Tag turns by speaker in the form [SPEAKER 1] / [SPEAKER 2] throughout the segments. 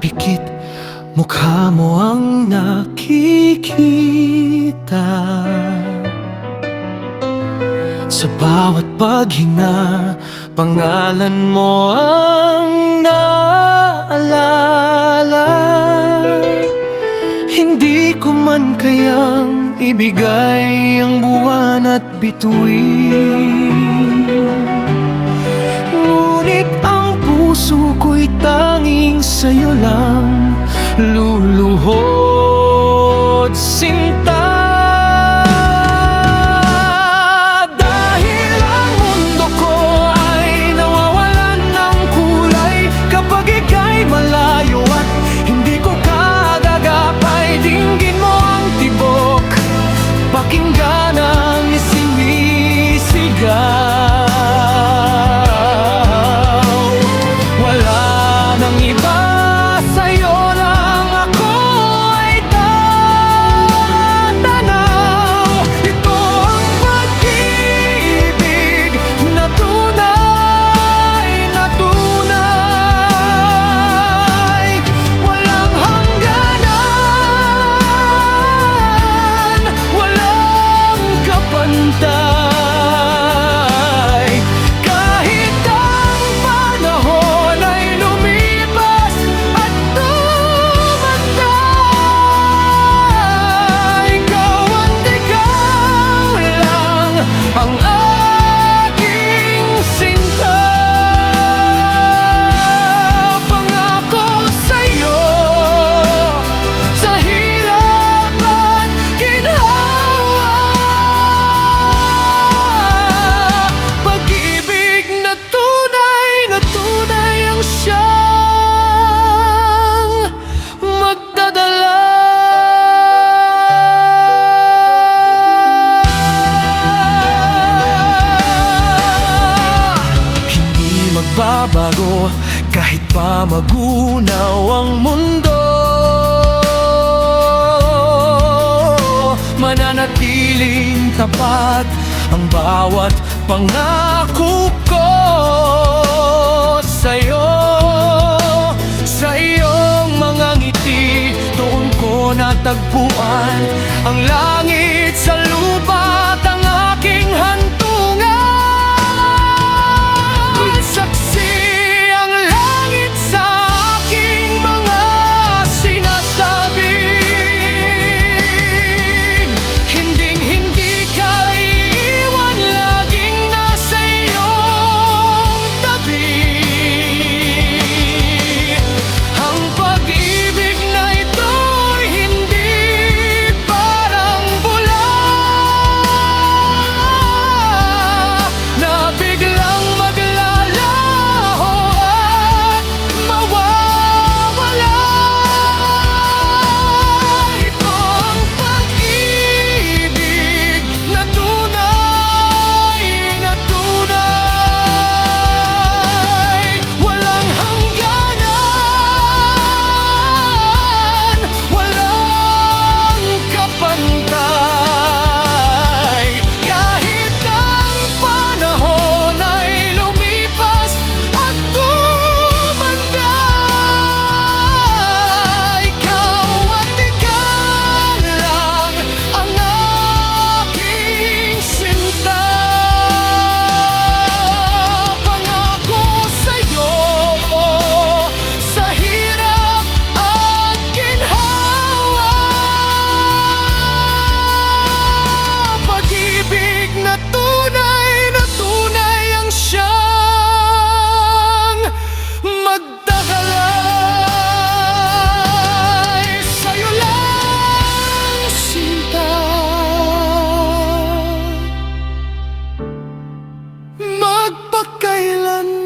[SPEAKER 1] pikit, mukha mo ang nakikita. Sa bawat paghinga, pangalan mo ang naalala. Hindi ko man kayang ibigay ang buwan at bituin, ngunit ang puso ko'y tanging sa'yo lang luluhod, sinta. Dahil ang mundo ko ay nawawalan ng kulay kapag ika'y malayo at hindi ko kagagapay. Dinggin mo ang tibok, pakinggan ang sinisigaw. Wala nang iba, sa'yo lang ako ay tatanaw. Ito ang pag-ibig na tunay na tunay, walang hangganan, walang kapantay. Kahit ang panahon ay lumipas at tumanda, ikaw at ikaw lang ang aking sinta. Pangako sa'yo, sa hirap at ginhawa, pag-ibig na tunay ang siyang magdadala. Hindi magbabago kahit pa magunaw ang mundo, mananatiling tapat ang bawat pangako ko sa'yo. Sa iyong mga ngiti, doon ko natagpuan ang langit sa lupa at ang aking hantungan. Saksi ang langit sa aking mga sinasabi, hinding-hindi ka iiwan, laging nasa iyong tabi. Ang pag-ibig na ito'y hindi parang bula na biglang maglalaho at mawawala. Ito ang pag-ibig na tunay na tunay, walang hangganan, walang kapantay. Kahit ang panahon ay lumipas at tumanda, ikaw at ikaw lang ang aking sinta. Pangako sa'yo, sa hirap at ginhawa, pag-ibig na tunay ang siyang magdadalay. Sa'yo lang, sinta, magpakailanman.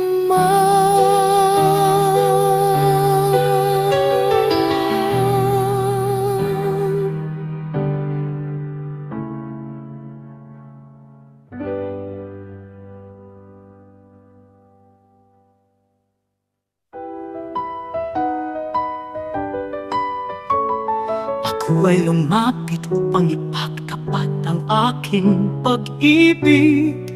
[SPEAKER 1] Ako ay lumapit upang ipagtapat ang aking pag-ibig.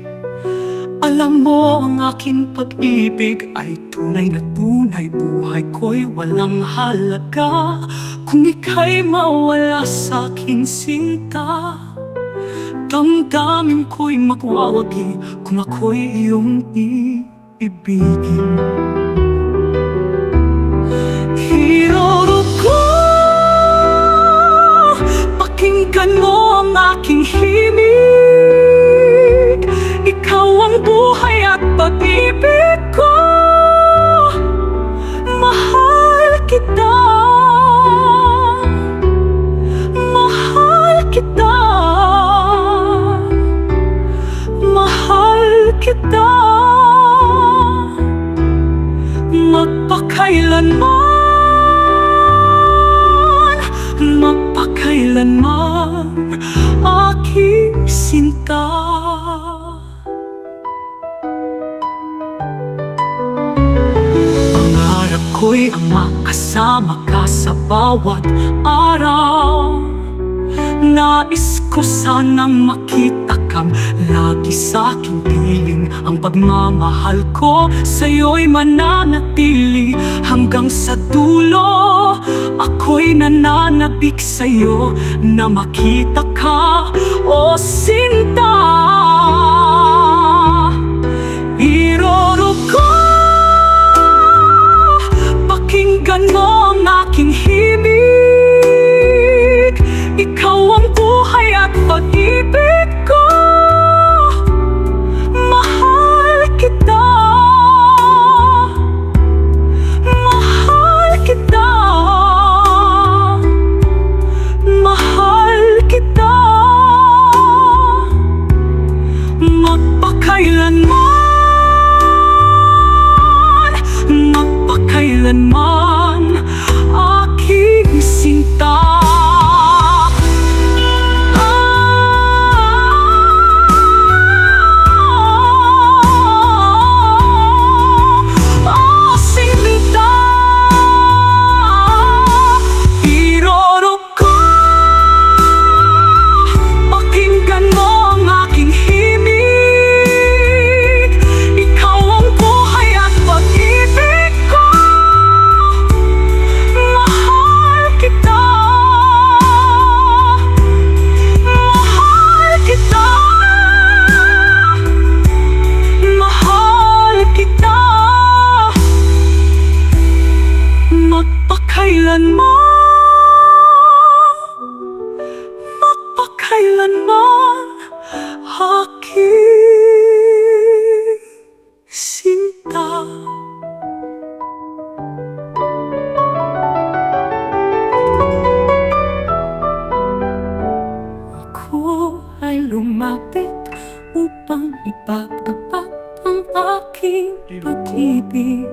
[SPEAKER 1] Alam mo ang aking pag-ibig ay tunay na tunay, buhay ko'y walang halaga kung ika'y mawala sa'king sinta. Damdamin ko'y magwawagi kung ako'y iyong iibigin. Hiroro ko, pakinggan mo ang aking himig. Ikaw ang buhay at pag-ibig ko. Mahal kita, mahal kita, mahal kita. Magpakailanman, aking sinta. Pangarap ko'y ang makasama ka sa bawat araw. Nais ko sanang makita kang lagi sa'king piling. Ang pagmamahal ko sa'yo'y mananatili hanggang sa dulo. Ako'y nananabik sa'yo na makita ka, o sinta. Iroro ko, pakinggan mo ang aking himig. Ikaw ang buhay at pag-ibig ko. Mahal kita, mahal kita, mahal kita. Magpakailanman, magpakailanman, aking sinta. Magpakailanman, aking sinta. Ako ay lumapit upang ipagtapat ang aking pag-ibig.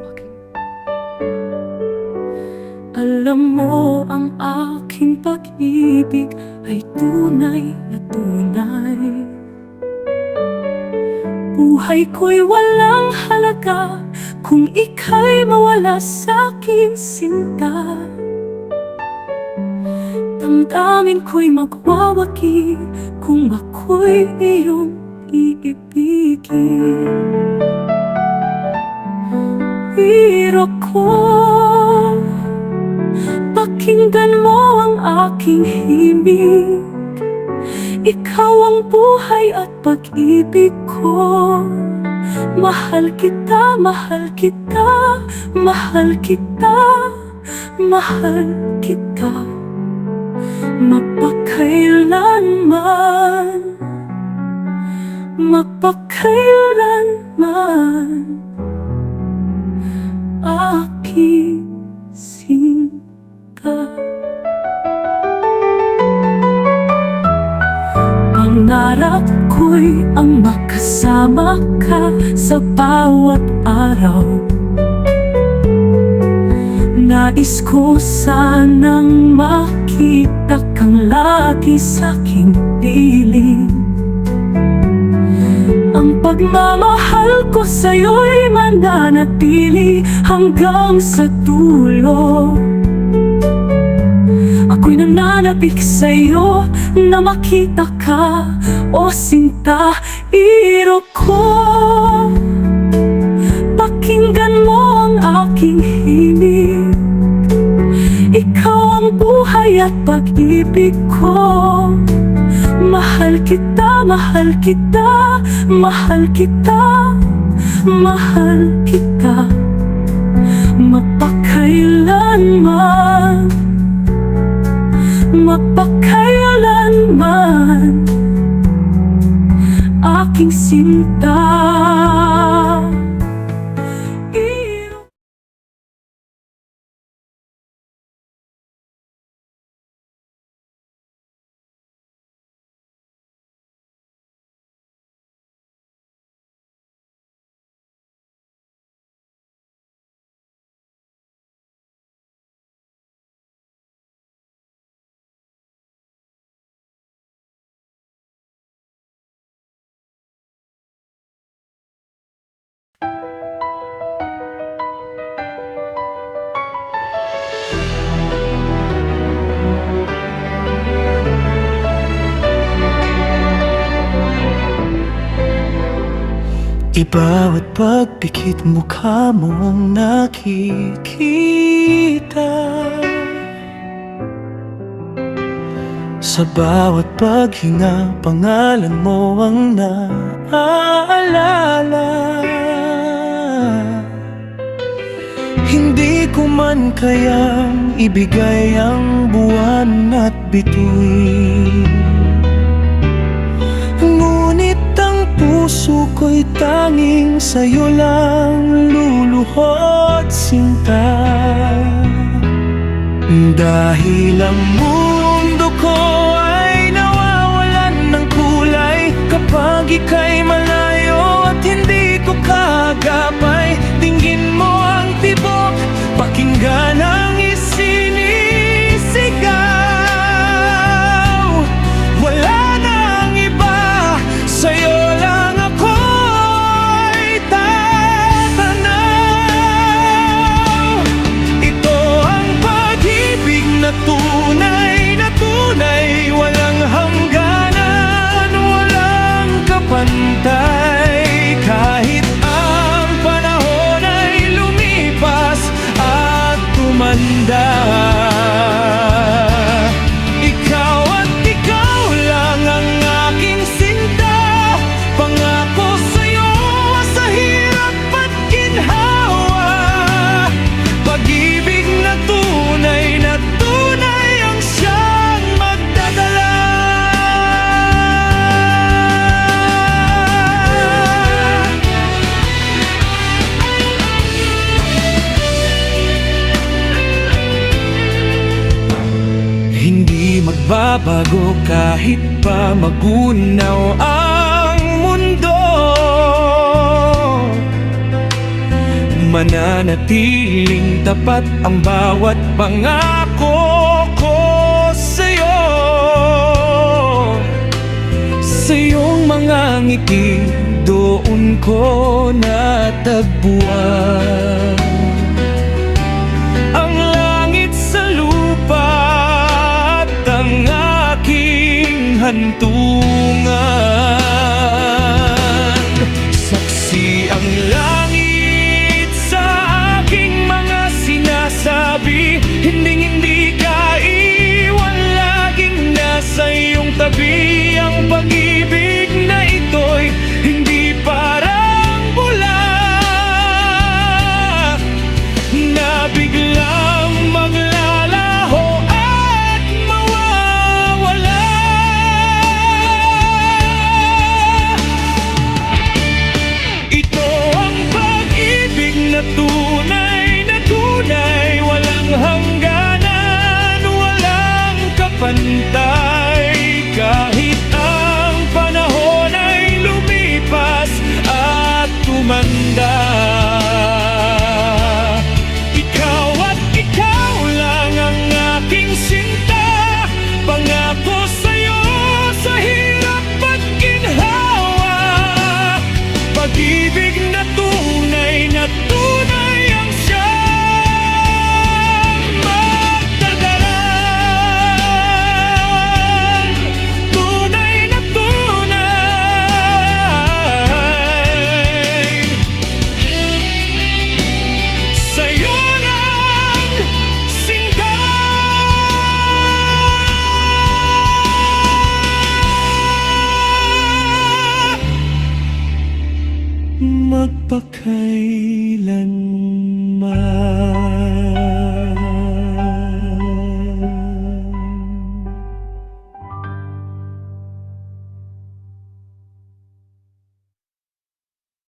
[SPEAKER 1] Alam mo ang aking pag-ibig ay tunay na tunay. Buhay ko'y walang halaga kung ika'y mawala sa'king sinta. Damdamin ko'y magwawagi kung ako'y iyong iibigin. Hiro ko, pakinggan mo ang aking himig. Ikaw ang buhay at pag-ibig ko. Mahal kita, mahal kita, mahal kita, mahal kita. Magpakailanman, magpakailanman, aking sinta. Pangarap ko'y ang makasama ka sa bawat araw. Nais ko sanang makita kang lagi sa'king piling. Ang pagmamahal ko sa'yo'y mananatili hanggang sa dulo. Ako'y nananabik sa'yo na makita ka, o sinta. Iro ko, pakinggan mo ang
[SPEAKER 2] aking himig. Ikaw ang buhay at pag-ibig ko. Mahal kita, mahal kita, mahal kita, mahal kita, mapakailanman, mapakailanman, aking sinta.
[SPEAKER 1] Ibawat pagpikit mukha mo ang nakikita. Sa bawat paghinga, pangalan mo ang naaalala. Hindi ko man kayang ibigay ang buwan at bituin, ngunit ang puso ko'y tanging sa'yo lang luluhod, sinta. Dahil ang mundo ko ay nawawalan ng kulay kapag ika'y malayo at hindi ko kagapay. Dinggin mo ang tibok, pakinggan ang isinisigaw. Wala nang iba, sa'yo lang ako'y tatanaw. Ito ang pag-ibig na tunay, walang hangganan, walang kapantay. Kahit ang panahon ay lumipas at tumanda, ikaw at ikaw lang ang aking sinta. Pangako sa'yo sa hirap at ginhawa, pag-ibig na tunay ang siyang magdadala. Hindi magbabago kahit pa magunaw ang mundo. Mananatiling tapat ang bawat pangako ko sa'yo. Sa iyong mga ngiti, doon ko natagpuan ang langit sa lupa at ang aking hantungan. Saksi ang langit sa aking mga sinasabi, hindi ka iwan, laging nasa iyong tabi. Ang pag-ibig na ito'y hindi parang bula na biglang maglalaho at mawawala. Ito ang pag-ibig na tunay, walang hangganan, walang kapantay. Kahit ang panahon ay lumipas at tumanda, ikaw at ikaw lang ang aking sinta. Pangako sa'yo sa hirap at ginhawa, pag-ibig na tunay ang siyang magdadala. ba kay